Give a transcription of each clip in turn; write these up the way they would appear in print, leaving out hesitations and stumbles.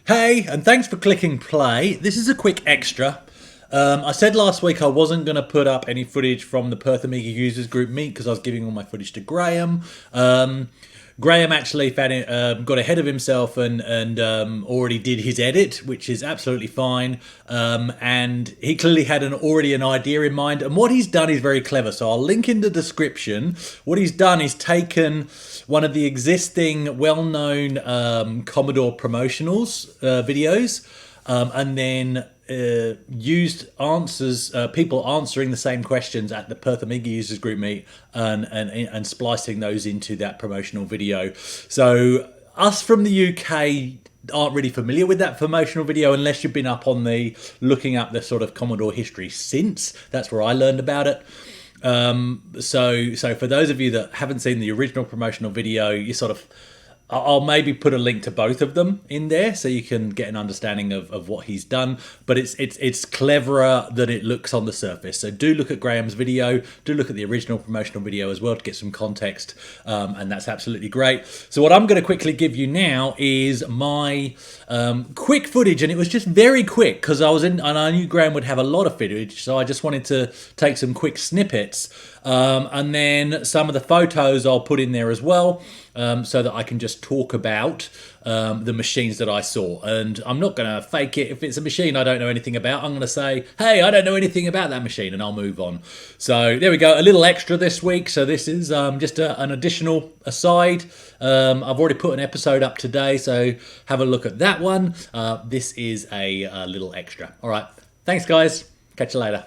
Hey, and thanks for clicking play. This is a quick extra. I said last week I wasn't going to put up any footage from the Perth Amiga Users Group meet because I was giving all my footage to Graham. Graham actually found it, got ahead of himself and already did his edit, which is absolutely fine. And he clearly had already an idea in mind. And what he's done is very clever. So I'll link in the description. What he's done is taken one of the existing well-known Commodore promotionals videos and then used answers, people answering the same questions at the Perth Amiga Users Group meet and splicing those into that promotional video. So us from the UK aren't really familiar with that promotional video unless you've been up on the looking up the sort of Commodore history since. That's where I learned about it. So for those of you that haven't seen the original promotional video, you sort of, I'll maybe put a link to both of them in there so you can get an understanding of what he's done. But it's cleverer than it looks on the surface. So do look at Graham's video. Do look at the original promotional video as well to get some context. And that's absolutely great. So what I'm going to quickly give you now is my quick footage. And it was just very quick because and I knew Graham would have a lot of footage. So I just wanted to take some quick snippets. And then some of the photos I'll put in there as well, so that I can just talk about the machines that I saw. And I'm not going to fake it. If it's a machine I don't know anything about, I'm going to say, hey, I don't know anything about that machine, and I'll move on. So there we go, a little extra this week. So this is just an additional aside. I've already put an episode up today, so have a look at that one. This is a little extra. All right, thanks guys, catch you later.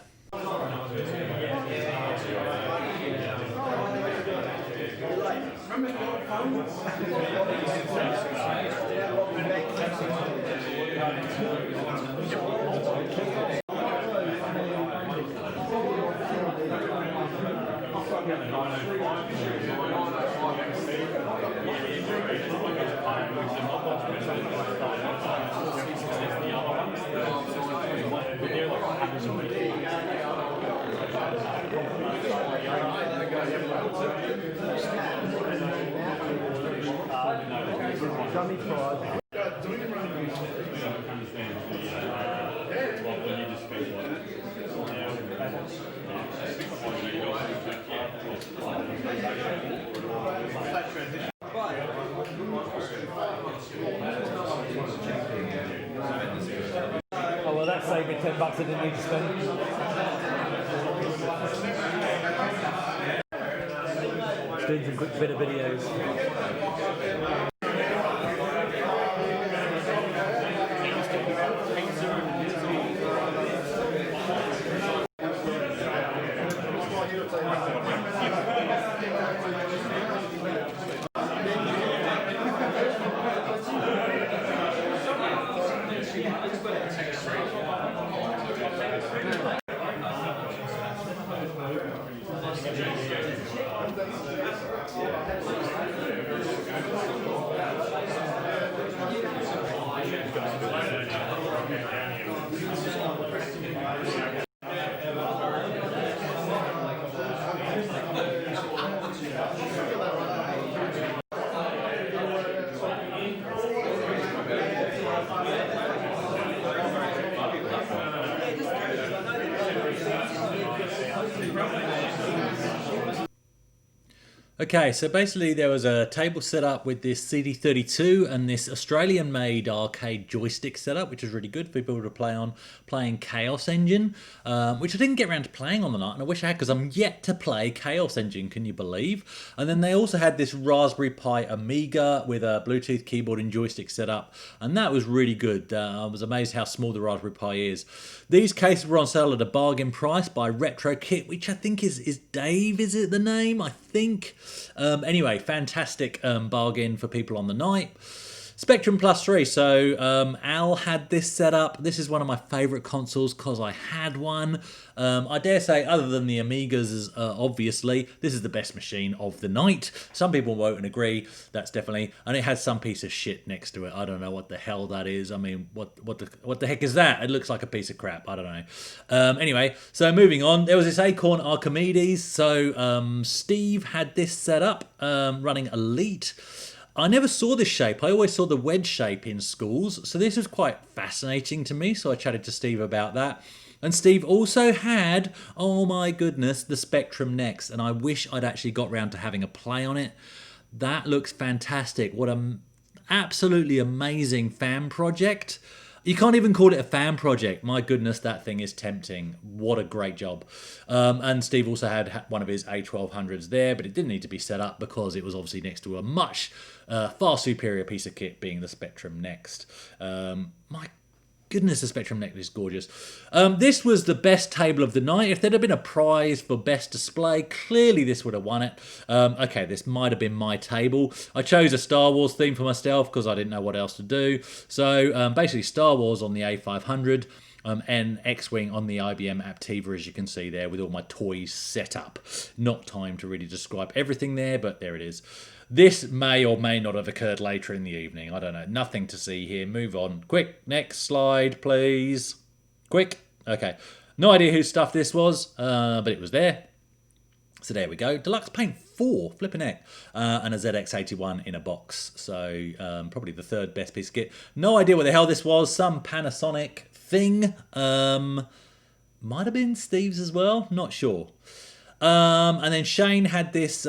Oh well, that saved me $10 I didn't need to spend. Doing some quick bit of videos. Okay, so basically there was a table set up with this CD32 and this Australian-made arcade joystick setup, which was really good for people to play on, playing Chaos Engine, which I didn't get around to playing on the night, and I wish I had because I'm yet to play Chaos Engine, can you believe? And then they also had this Raspberry Pi Amiga with a Bluetooth keyboard and joystick setup, and that was really good. I was amazed how small the Raspberry Pi is. These cases were on sale at a bargain price by Retrokit, which I think is Dave, is it the name? I think. Anyway, fantastic bargain for people on the night. Spectrum Plus 3. So Al had this set up. This is one of my favourite consoles because I had one. I dare say, other than the Amigas, obviously, this is the best machine of the night. Some people won't agree. That's definitely... And it has some piece of shit next to it. I don't know what the hell that is. I mean, what the heck is that? It looks like a piece of crap. I don't know. Anyway, so moving on. There was this Acorn Archimedes. So Steve had this set up, running Elite. I never saw this shape. I always saw the wedge shape in schools. So this was quite fascinating to me. So I chatted to Steve about that. And Steve also had, oh my goodness, the Spectrum Next. And I wish I'd actually got round to having a play on it. That looks fantastic. What an absolutely amazing fan project. You can't even call it a fan project. My goodness, that thing is tempting. What a great job. And Steve also had one of his A1200s there, but it didn't need to be set up because it was obviously next to a much far superior piece of kit, being the Spectrum Next. My goodness, the Spectrum Next is gorgeous. This was the best table of the night. If there'd have been a prize for best display, clearly this would have won it. Okay, this might have been my table. I chose a Star Wars theme for myself because I didn't know what else to do. So basically Star Wars on the A500. And X-Wing on the IBM Aptiva, as you can see there, with all my toys set up. Not time to really describe everything there, but there it is. This may or may not have occurred later in the evening. I don't know. Nothing to see here. Move on. Quick, next slide, please. Quick. Okay. No idea whose stuff this was, but it was there. So there we go. Deluxe Paint 4, flipping heck. And a ZX81 in a box. So probably the third best piece of kit. No idea what the hell this was. Some Panasonic thing. Might have been Steve's as well. Not sure. And then Shane had this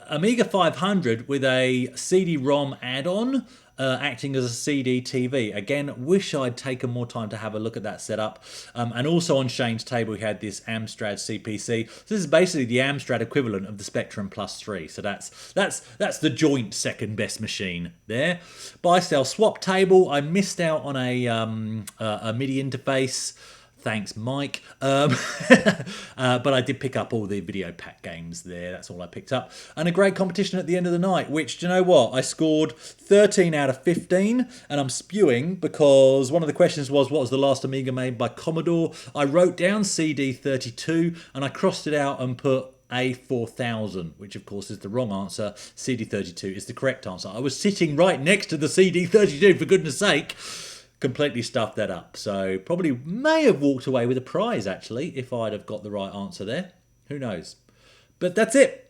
Amiga 500 with a CD-ROM add-on acting as a CD TV. Again, wish I'd taken more time to have a look at that setup. And also on Shane's table, he had this Amstrad CPC. So this is basically the Amstrad equivalent of the Spectrum Plus 3. So that's the joint second best machine there. Buy, sell, swap table. I missed out on a MIDI interface. Thanks, Mike. But I did pick up all the video pack games there. That's all I picked up. And a great competition at the end of the night, which, do you know what? I scored 13 out of 15, and I'm spewing because one of the questions was, what was the last Amiga made by Commodore? I wrote down CD32, and I crossed it out and put A4000, which of course is the wrong answer. CD32 is the correct answer. I was sitting right next to the CD32, for goodness sake. Completely stuffed that up. So probably may have walked away with a prize, actually, if I'd have got the right answer there. Who knows? But that's it.